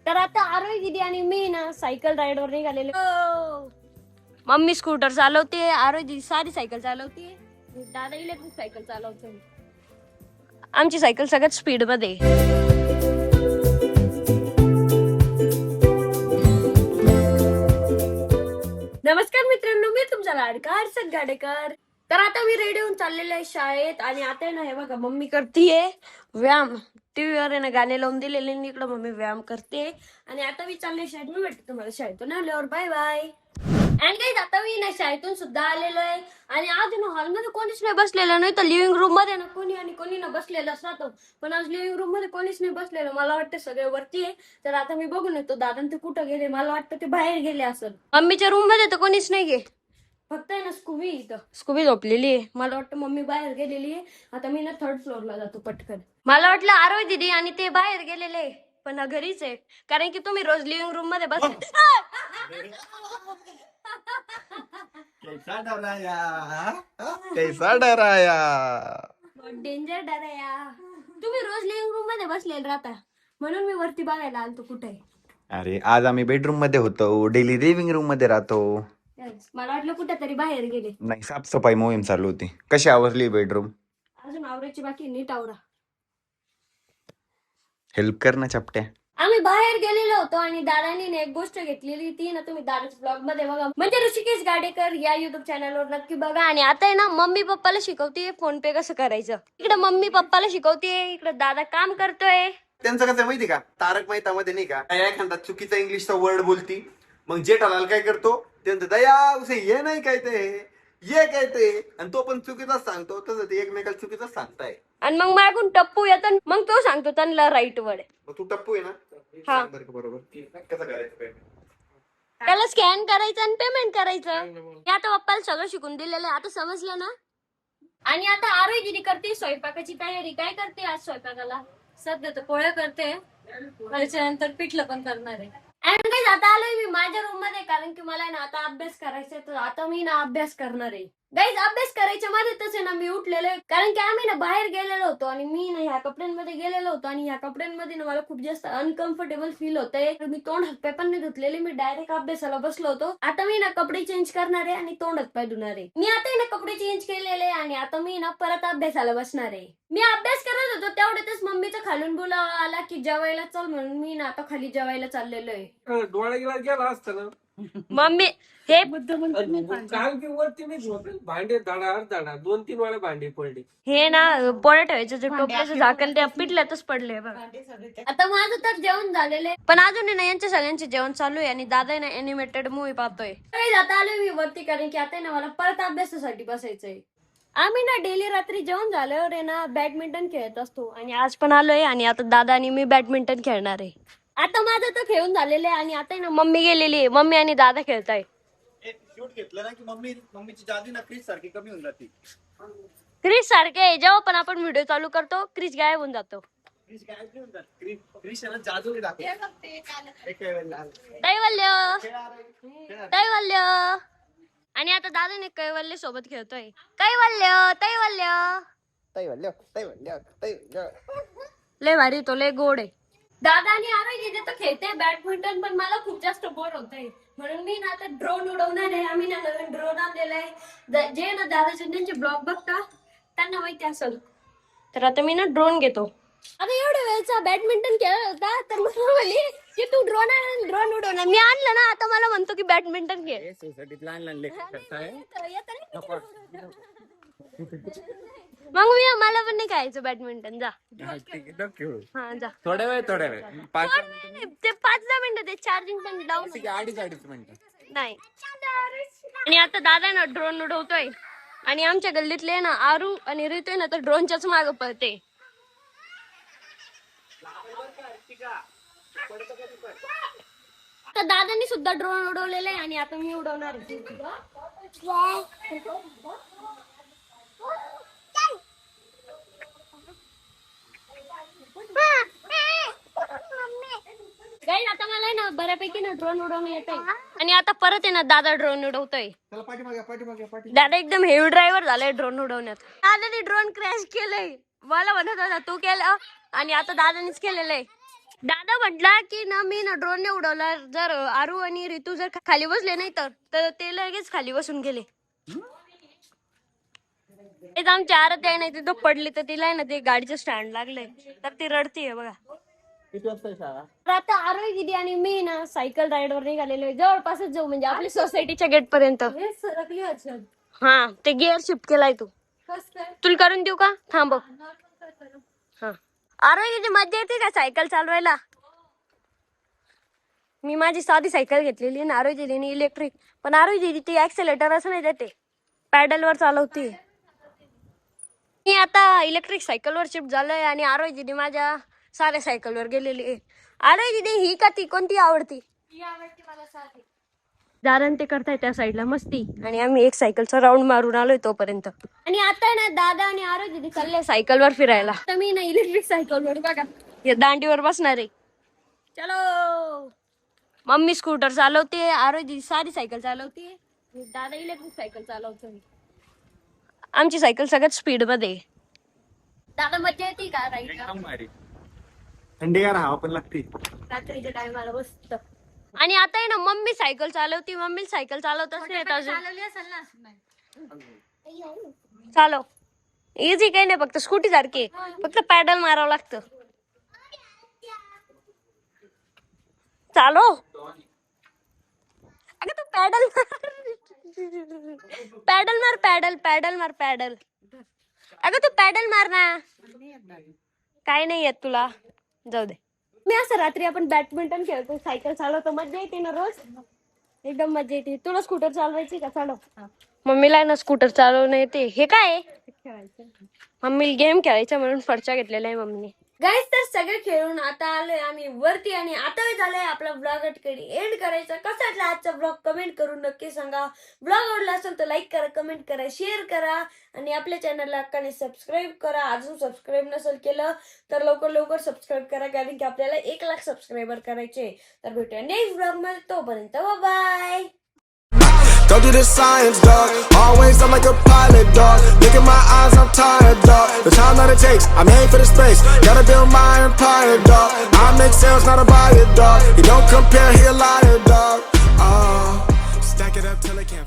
तर आता आरोही दिदी आणि मी ना सायकल राईड वर निघालेले. मम्मी स्कूटर चालवते, आरोही दिदी सारी सायकल चालवते, दादा इलेक्ट्रिक सायकल चालवते. आमची सायकल सगळ्यात स्पीड मध्ये. नमस्कार मित्रांनो, मी तुमचा लाडका हर्षद गाडेकर. तर आता मी रेडी होऊन चाललेलो आहे शाळेत. आणि आता ना हे बघा, मम्मी करतीये व्यायाम. टीव्ही वर ना गाणे लावून दिलेले, इकडे मम्मी व्यायाम करते. आणि आता मी चालले शाळेत. मी भेटते तुम्हाला शाळेतून आल्यावर. Bye bye. आणि काही आता मी ना शाळेतून सुद्धा आलेलो आहे. आणि आज ना हॉलमध्ये कोणीच नाही बसलेलं, नाही तर लिव्हिंग रूम मध्ये ना कोणी आणि कोणी ना बसलेलंच राहतो. पण आज लिव्हिंग रूम मध्ये कोणीच नाही बसलेलं. मला वाटतं सगळे वरती आहे. तर आता मी बघून येतो दादा ते कुठं गेले. मला वाटतं ते बाहेर गेले असं. मम्मीच्या रूम मध्ये तर कोणीच नाहीये, फक्त आहे ना स्कूबी इथं. स्कूबी झोपलेली आहे. मला वाटतं मम्मी बाहेर गेलेली आहे. आता मी ना 3rd फ्लोअरला जातो पटकन. मला वाटलं आरोही दिदी आणि ते बाहेर गेलेले, पण घरीच आहे. कारण की तुम्ही रोज लिव्हिंग रूम मध्ये बस. कैसा डराया कैसा डराया. डेंजर डराया. तुम्ही रोज लिव्हिंग रूम मध्ये बसलेले राहता, म्हणून मी वरती बघायला आलतो कुठे. अरे आज आम्ही बेडरूम मध्ये होतो, डेली लिव्हिंग रूम मध्ये राहतो. मला वाटलं कुठेतरी बाहेर गेले. नाही, साफसफाई मोहीम चालू होती. कशी आवरली बेडरूम? अजून आवरायची बाकी, नीट आवरा. हेल्प कर ना चपट्या. आम्ही बाहेर गेलेलो होतो आणि दादानी एक गोष्ट घेतलेली, ती ना तुम्ही दादाच्या ब्लॉग मध्ये बघा, म्हणजे ऋषिकेश गाडेकर या युट्यूब चॅनलवर नक्की बघा. आणि आता आहे ना मम्मी पप्पाला शिकवते फोन पे कसं करायचं. इकडे मम्मी पप्पाला शिकवते, इकडे दादा काम करतोय. त्यांचं कसं माहिती का, तारक मेहता मध्ये नाही का, एखादा चुकीचा इंग्लिशचा वर्ड बोलती, मग जेठालाल काय करतो, त्यांचं दया उसे ये नाही काय ते ये काय ते, आणि तो पण चुकीचाच सांगतो. तसं ते एकमेकाला चुकीचाच सांगताय. आणि मग मागून टप्पू येतो, मग तो सांगतो त्यांना राईट वर्ड. मग तू टप्पू आहे ना, हा. सांग बरं का बरोबर कसं करायचं payment? त्याला स्कॅन करायचं आणि पेमेंट करायचं. हे आता पप्पाला सगळं शिकून दिलेलं आहे, आता समजलं ना. आणि आता आरोही दिदी करते स्वयंपाकाची तयारी. काय करते आज स्वयंपाकाला? सध्या तर पोळ्या करते, त्याच्यानंतर पिठलं पण करणार आहे. आणि काही आता आलोय मी माझ्या रूम मध्ये, कारण की मला ना आता अभ्यास करायचा आहे. तर आता मी ना अभ्यास करणार आहे. गाईज, अभ्यास करायच्या मध्येच आहे ना मी उठलेलो आहे, कारण की आम्ही ना बाहेर गेलेलो होतो आणि मी ना ह्या कपड्यांमध्ये गेलेलो होतो. आणि ह्या कपड्यांमध्ये ना मला खूप जास्त अनकम्फर्टेबल फील होतंय. मी तोंड हातपाय पण नाही धुतलेले, मी डायरेक्ट अभ्यासाला बसलो होतो. आता मी ना कपडे चेंज करणार आहे आणि तोंड हातपाय धुणार आहे. मी आता ना कपडे चेंज केलेले आणि आता मी ना परत अभ्यासाला बसणार आहे. मी अभ्यास करत होतो तेवढ्यातच मम्मीचा खालून बोलावा आला की जेवायला चल, म्हणून मी ना आता खाली जेवायला चाललेलो आहे. डोळ्याला गेला असतं ना. मम्मी हे काल की वरती नाही झोपेल, भांडे धडार धडा 2-3 वेळा भांडे पडले. हे ना पोळ्या ठेवायचं जे टोपल्याचं झाकण ते पिठल्यातच पडले बघ. आता माझं तर जेवण झालेलं आहे, पण अजून ना यांच्या सगळ्यांचे जेवण चालू आहे. आणि दादा ना एनिमेटेड मूवी पाहतोय. आता आलोय मी वरती, कारण की आता ना मला परत अभ्यासासाठी बसायचंय. आम्ही ना डेली रात्री जेवण झाल्यावर आहे ना बॅडमिंटन खेळत असतो. आणि आज पण आलोय आणि आता दादा आणि मी बॅडमिंटन खेळणार आहे. आता माझं तर खेळून झालेलं आहे आणि आता ना मम्मी गेलेली आहे. मम्मी आणि दादा खेळताय. शूट घेतलं ना की मम्मीची जादू ना फ्रीज सारखी कमी होऊन जाते. क्रिस सारखे जेव्हा पण आपण व्हिडिओ चालू करतो, क्रिस गायब होऊन जातो. फ्रीज काय होऊन जाते, फ्रीज ना जादू दाखवते. कैवल्य कैवल्य. आणि आता दादाने कैवल्य सोबत खेळतोय. कैवल्य लय भारी, तो लय गोड आहे. दादा आणि आरोग्य जिथे तर खेळते बॅडमिंटन, पण मला खूप जास्त बोर होतंय, म्हणून मी ना आता ड्रोन उडवणार आहे. आम्ही ना नवीन ड्रोन आणलेला आहे. जे ना दादाचे त्यांचे ब्लॉग बघता त्यांना माहिती असेल. तर आता मी ना ड्रोन घेतो. आता एवढ्या वेळचा बॅडमिंटन खेळत होता, तर मला म्हणली की तू ड्रोन उडवणार. मी आणलं ना, आता मला म्हणतो की बॅडमिंटन खेळ. सोसायटीत लहान लहान लेकरं खेळताय. मग मला पण नाही खेळायचं बॅडमिंटन. जा खेळू हा जा. थोड्या वेळ ते 5-10 मिनिटं ते चार्जिंग पण डाऊन 2.5 मिनिटं. नाही. आणि आता दादा ना ड्रोन उडवतोय. आणि आमच्या गल्लीतले ना आरू आणि ऋतू ना तर ड्रोनच्याच मागे पळते. आता दादांनी सुद्धा ड्रोन उडवलेला आहे आणि आता मी उडवणार आहे. गाईज, आता मला ना बऱ्यापैकी ना ड्रोन उडवणं येतंय. आणि आता परत आहे ना दादा ड्रोन उडवतोय. चला पाठीमागे दादा एकदम हेवी ड्रायव्हर झालाय ड्रोन उडवण्यात. दादाने ड्रोन क्रॅश केलंय. मला म्हणत होता तू केलं, आणि आता दादानीच केलेलं आहे. दादा म्हटला की ना मी ना ड्रोन ने उडवला, जर आरू आणि ऋतू जर खाली बसले नाही तर ते लगेच खाली बसून गेले. तेच आमची आरती आहे ना तिथं पडली तर तिला आहे ना ते गाडीचं स्टँड लागलंय तर ती रडतीये बघा. किती वाजता शाळा? तर आता आरोही दिदी आणि मी ना सायकल राईड वर निघालेलो आहे. जवळपासच जाऊ म्हणजे आपल्या सोसायटीच्या गेट पर्यंत. हा ते गिअर शिफ्ट केलाय तू. तुला करून देऊ का? थांब. हा आरोही दिदी मजा येते का सायकल चालवायला? मी माझी साधी सायकल घेतलेली ना आरोही दिदीने इलेक्ट्रिक, पण आरोही दिदी ती ऍक्सिलेटर असं नाही देते, पॅडल वर चालवते. मी आता इलेक्ट्रिक सायकल वर शिफ्ट झालोय आणि आरोही दिदी माझ्या साध्या सायकल वर गेलेली आहे. आरोही दिदी ही का ती कोणती आवडती? दारण ते करताय त्या साईडला मस्ती आणि आम्ही एक सायकलचा राऊंड मारून आलोय तोपर्यंत. आणि आता ना दादा आणि आरोही दिदी चालले सायकल वर फिरायला. तर मी ना इलेक्ट्रिक सायकल वर बघा या दांडीवर बसणार आहे. चलो. मम्मी स्कूटर चालवते, आरोही दिदी साधी सायकल चालवते, दादा इलेक्ट्रिक सायकल चालवतो. आमची सायकल सगळ्यात स्पीड मध्ये. दादा मजा येते का राईड? थंडीगार हवा पण लागते रात्रीच्या टायमाला मस्त. आणि आता आहे ना मम्मी सायकल चालवती, मम्मी सायकल चालवतच नाही अजून. चालव इझी काही नाही, फक्त स्कूटी सारखी फक्त पॅडल मारावं लागतं. चालो अगं तू पॅडल पॅडल मार, पॅडल मार पॅडल. अगं तू पॅडल मार ना. काय नाही येत तुला, जाऊ दे. मी असं रात्री आपण बॅडमिंटन खेळतो, सायकल चालवतो, मजा येते ना रोज, एकदम मजा येते. तुला स्कूटर चालवायची का? चालव. मम्मीला ना स्कूटर चालवणं येते. हे काय मम्मी गेम खेळायचा म्हणून फरच्या घेतलेला आहे मम्मीने. गाईस तर सगळे खेळून आता आलोय आम्ही वरती आणि आता झालंय आपला ब्लॉग अटकडी एंड करायचा. कसा वाटला आजचा ब्लॉग कमेंट करून नक्की सांगा. ब्लॉग आवडला असेल तर लाईक करा, कमेंट करा, शेअर करा आणि आपल्या चॅनलला हक्काने सबस्क्राईब करा. अजून सबस्क्राईब नसेल केलं तर लवकर सबस्क्राईब करा, कारण की आपल्याला 1 लाख सबस्क्रायबर करायचे. तर भेटूया नेक्स्ट ब्लॉग मध्ये, तोपर्यंत bye. Go do the science, dog. Always I'm like a pilot, dog. Look at my eyes, I'm tired, dog. The time that it takes, I made for the space. Gotta build my empire, dog. I make sales, not a buyer, dog. You don't compare, he a liar, dog. Stack it up till it can't.